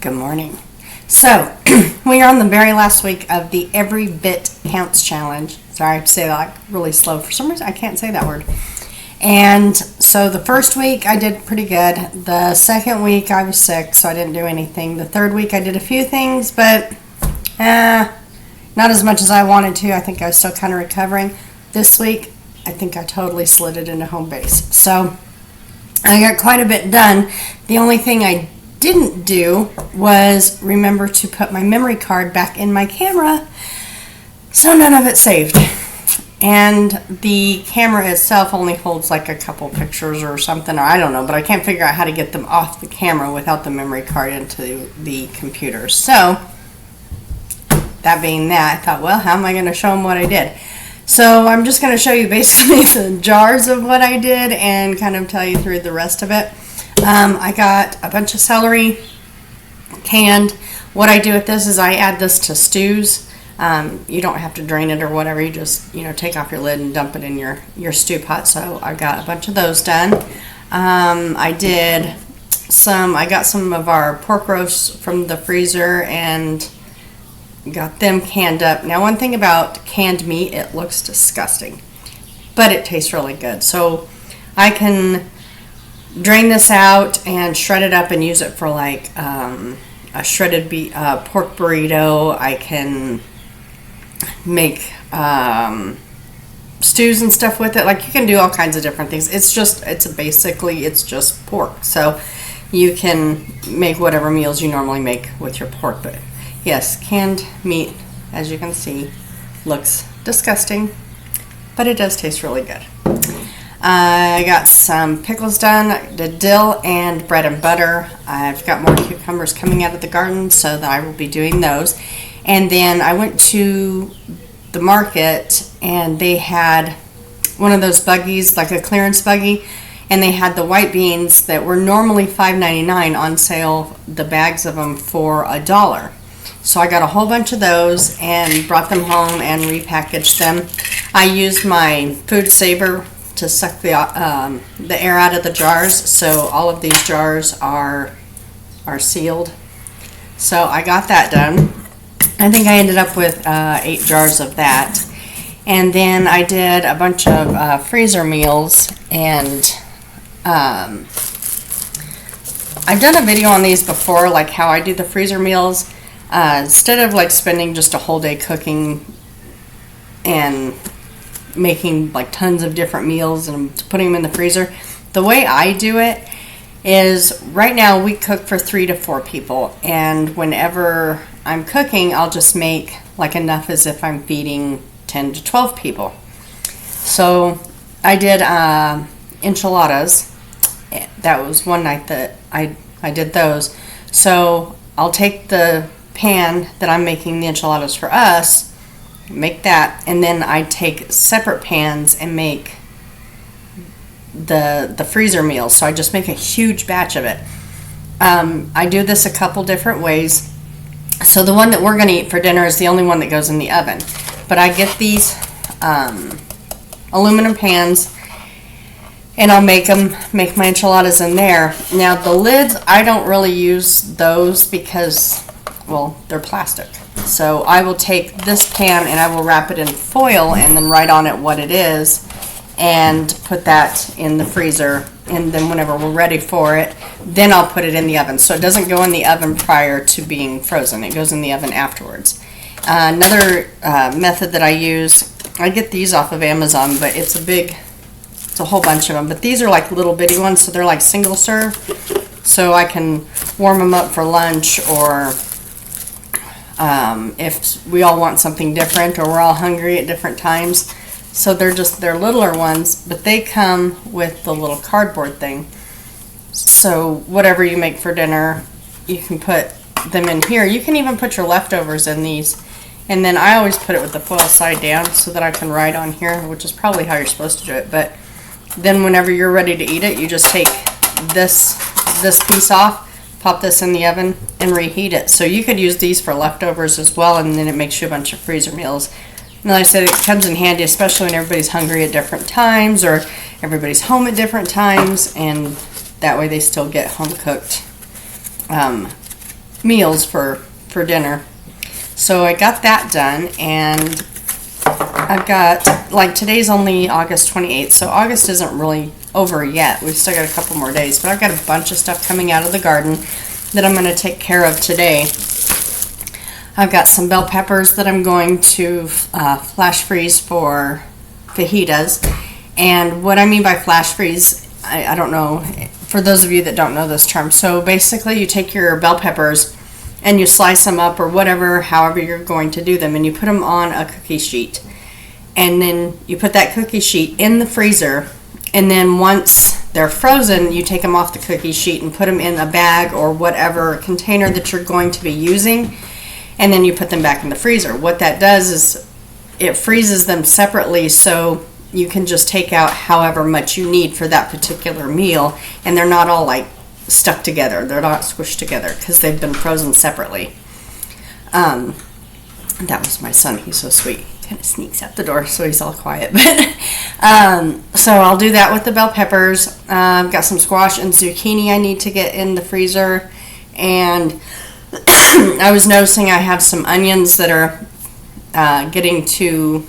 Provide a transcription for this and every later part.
Good morning. So, we are on the very last week of the Every Bit Counts Challenge. Sorry, I have to say that like really slow. For some reason, I can't say that word. And so the first week I did pretty good. The second week I was sick, so I didn't do anything. The third week I did a few things, but not as much as I wanted to. I think I was still kind of recovering. This week, I think I totally slid it into home base. So, I got quite a bit done. The only thing I didn't do was remember to put my memory card back in my camera, so none of it saved. And the camera itself only holds like a couple pictures or something, or I don't know, but I can't figure out how to get them off the camera without the memory card into the computer. So, that being that, I thought, well, how am I going to show them what I did? So I'm just going to show you basically the jars of what I did and kind of tell you through the rest of it. I got a bunch of celery canned. What I do with this is I add this to stews. You don't have to drain it or whatever. You just, take off your lid and dump it in your stew pot. So I got a bunch of those done. I got some of our pork roasts from the freezer and got them canned up. Now, one thing about canned meat, it looks disgusting, but it tastes really good. So I can drain this out and shred it up and use it for like a shredded pork burrito. I can make stews and stuff with it. Like, you can do all kinds of different things. It's just pork. So you can make whatever meals you normally make with your pork. But yes, canned meat, as you can see, looks disgusting, but it does taste really good. I got some pickles done. I did dill and bread and butter. I've got more cucumbers coming out of the garden, so that I will be doing those. And then I went to the market, and they had one of those buggies, like a clearance buggy, and they had the white beans that were normally $5.99 on sale, the bags of them for $1. So I got a whole bunch of those and brought them home and repackaged them. I used my food saver to suck the air out of the jars, so all of these jars are sealed. So I got that done. I think I ended up with 8 jars of that. And then I did a bunch of freezer meals, and I've done a video on these before, like how I do the freezer meals. Instead of like spending just a whole day cooking and making like tons of different meals and putting them in the freezer, the way I do it is, right now we cook for 3 to 4 people, and whenever I'm cooking, I'll just make like enough as if I'm feeding 10 to 12 people. So I did enchiladas. That was one night that I did those. So I'll take the pan that I'm making the enchiladas for us, make that, and then I take separate pans and make the freezer meals. So I just make a huge batch of it. I do this a couple different ways. So the one that we're going to eat for dinner is the only one that goes in the oven. But I get these aluminum pans, and I'll make my enchiladas in there. Now the lids, I don't really use those because, well, they're plastic. So I will take this pan and I will wrap it in foil and then write on it what it is and put that in the freezer. And then whenever we're ready for it, then I'll put it in the oven. So it doesn't go in the oven prior to being frozen. It goes in the oven afterwards. Another method that I use, I get these off of Amazon, but it's a whole bunch of them. But these are like little bitty ones, so they're like single serve. So I can warm them up for lunch, or if we all want something different or we're all hungry at different times. So they're littler ones, but they come with the little cardboard thing. So whatever you make for dinner, you can put them in here. You can even put your leftovers in these. And then I always put it with the foil side down so that I can write on here, which is probably how you're supposed to do it. But then whenever you're ready to eat it, you just take this piece off, pop this in the oven, and reheat it. So you could use these for leftovers as well, and then it makes you a bunch of freezer meals. And like I said, it comes in handy, especially when everybody's hungry at different times, or everybody's home at different times, and that way they still get home cooked meals for dinner. So I got that done, and I've got, like, today's only August 28th, so August isn't really over yet. We've still got a couple more days, but I've got a bunch of stuff coming out of the garden that I'm going to take care of today. I've got some bell peppers that I'm going to flash freeze for fajitas. And what I mean by flash freeze, I don't know, for those of you that don't know this term. So basically you take your bell peppers and you slice them up or whatever, however you're going to do them, and you put them on a cookie sheet. And then you put that cookie sheet in the freezer, and then once they're frozen, you take them off the cookie sheet and put them in a bag or whatever container that you're going to be using, and then you put them back in the freezer. What that does is it freezes them separately, so you can just take out however much you need for that particular meal, and they're not all like stuck together. They're not squished together because they've been frozen separately. That was my son. He's so sweet. Kind of sneaks out the door, so he's all quiet. But so I'll do that with the bell peppers. I've got some squash and zucchini I need to get in the freezer, and I was noticing I have some onions that are getting to.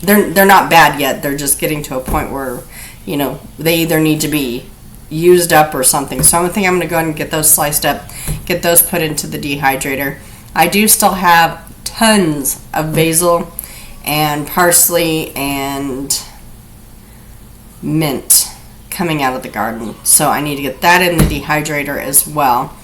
They're not bad yet. They're just getting to a point where, you know, they either need to be used up or something. So I think I'm going to go ahead and get those sliced up, get those put into the dehydrator. I do still have tons of basil and parsley and mint coming out of the garden, so I need to get that in the dehydrator as well.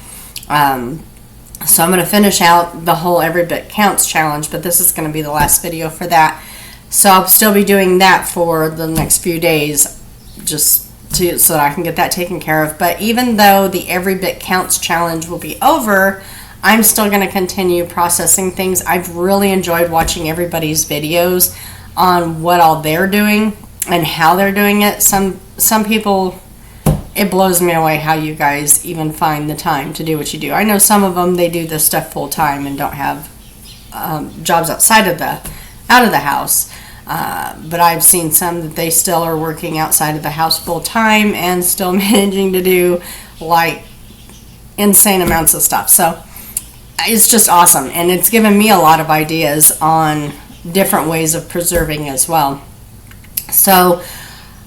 So I'm going to finish out the whole Every Bit Counts challenge, but this is going to be the last video for that. So I'll still be doing that for the next few days, just so that I can get that taken care of. But even though the Every Bit Counts challenge will be over, I'm still going to continue processing things. I've really enjoyed watching everybody's videos on what all they're doing and how they're doing it. Some people, it blows me away how you guys even find the time to do what you do. I know some of them, they do this stuff full time and don't have jobs outside of the house. But I've seen some that they still are working outside of the house full time and still managing to do like insane amounts of stuff. So it's just awesome, and it's given me a lot of ideas on different ways of preserving as well. So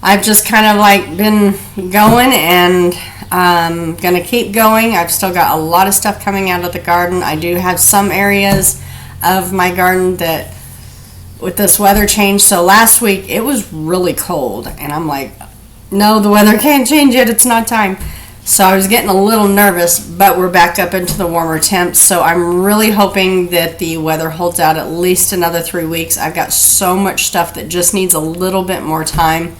I've just kind of like been going, and I'm gonna keep going. I've still got a lot of stuff coming out of the garden. I do have some areas of my garden that with this weather change, so last week it was really cold, and I'm like, no, the weather can't change yet, it's not time. So I was getting a little nervous, but we're back up into the warmer temps, so I'm really hoping that the weather holds out at least another 3 weeks. I've got so much stuff that just needs a little bit more time.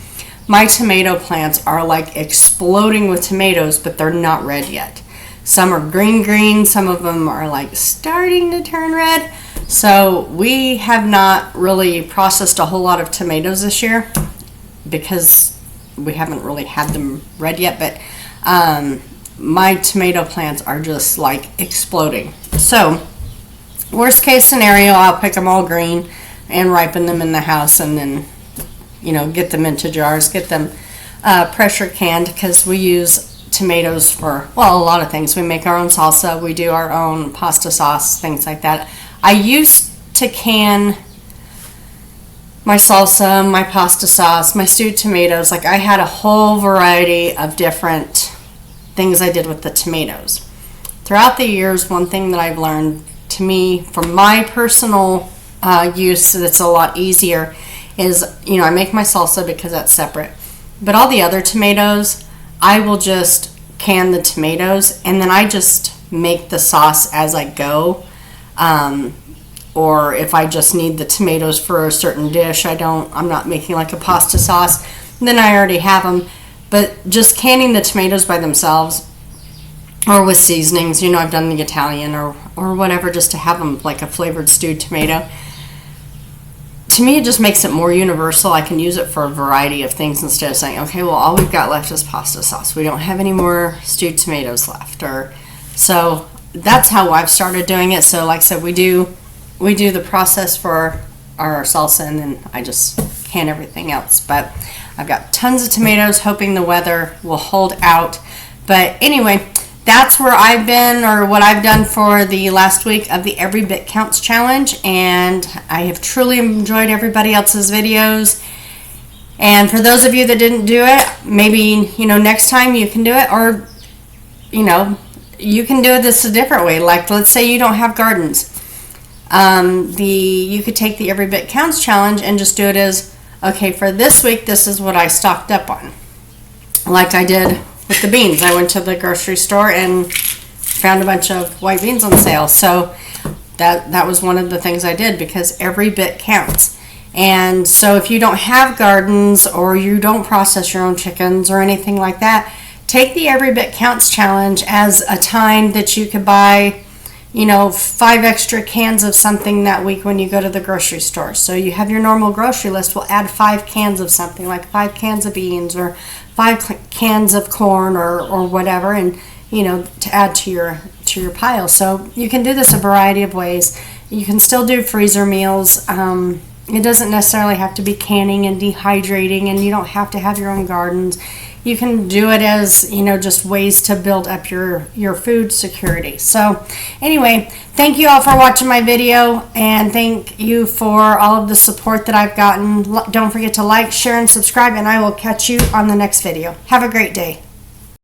My tomato plants are like exploding with tomatoes, but they're not red yet. Some are green, some of them are like starting to turn red. So we have not really processed a whole lot of tomatoes this year because we haven't really had them red yet, but my tomato plants are just like exploding. So worst case scenario, I'll pick them all green and ripen them in the house, and then, you know, get them into jars, get them pressure canned, because we use tomatoes for, well, a lot of things. We make our own salsa, we do our own pasta sauce, things like that. I used to can my salsa, my pasta sauce, my stewed tomatoes. Like, I had a whole variety of different things I did with the tomatoes. Throughout the years, one thing that I've learned, to me, for my personal use, that's a lot easier, is, you know, I make my salsa because that's separate. But all the other tomatoes, I will just can the tomatoes, and then I just make the sauce as I go. Or if I just need the tomatoes for a certain dish, I'm not making like a pasta sauce, then I already have them. But just canning the tomatoes by themselves, or with seasonings, you know, I've done the Italian or whatever, just to have them like a flavored stewed tomato. To me, it just makes it more universal. I can use it for a variety of things instead of saying, okay, well, all we've got left is pasta sauce. We don't have any more stewed tomatoes left. So that's how I've started doing it. So like I said, we do the process for our salsa, and then I just can everything else. But I've got tons of tomatoes, hoping the weather will hold out. But anyway, that's where I've been, or what I've done for the last week of the Every Bit Counts Challenge, and I have truly enjoyed everybody else's videos. And for those of you that didn't do it, maybe, next time you can do it, or, you can do this a different way. Like, let's say you don't have gardens. You could take the Every Bit Counts Challenge and just do it as, okay, for this week, this is what I stocked up on. Like I did with the beans. I went to the grocery store and found a bunch of white beans on sale. So that was one of the things I did, because every bit counts. And so if you don't have gardens, or you don't process your own chickens or anything like that, take the Every Bit Counts Challenge as a time that you could buy 5 extra cans of something that week when you go to the grocery store. So you have your normal grocery list. We'll add 5 cans of something, like 5 cans of beans, or 5 cans of corn, or whatever, and to add to your pile. So you can do this a variety of ways. You can still do freezer meals. It doesn't necessarily have to be canning and dehydrating, and you don't have to have your own gardens. You can do it as, just ways to build up your food security. So anyway, thank you all for watching my video, and thank you for all of the support that I've gotten. Don't forget to like, share, and subscribe, and I will catch you on the next video. Have a great day.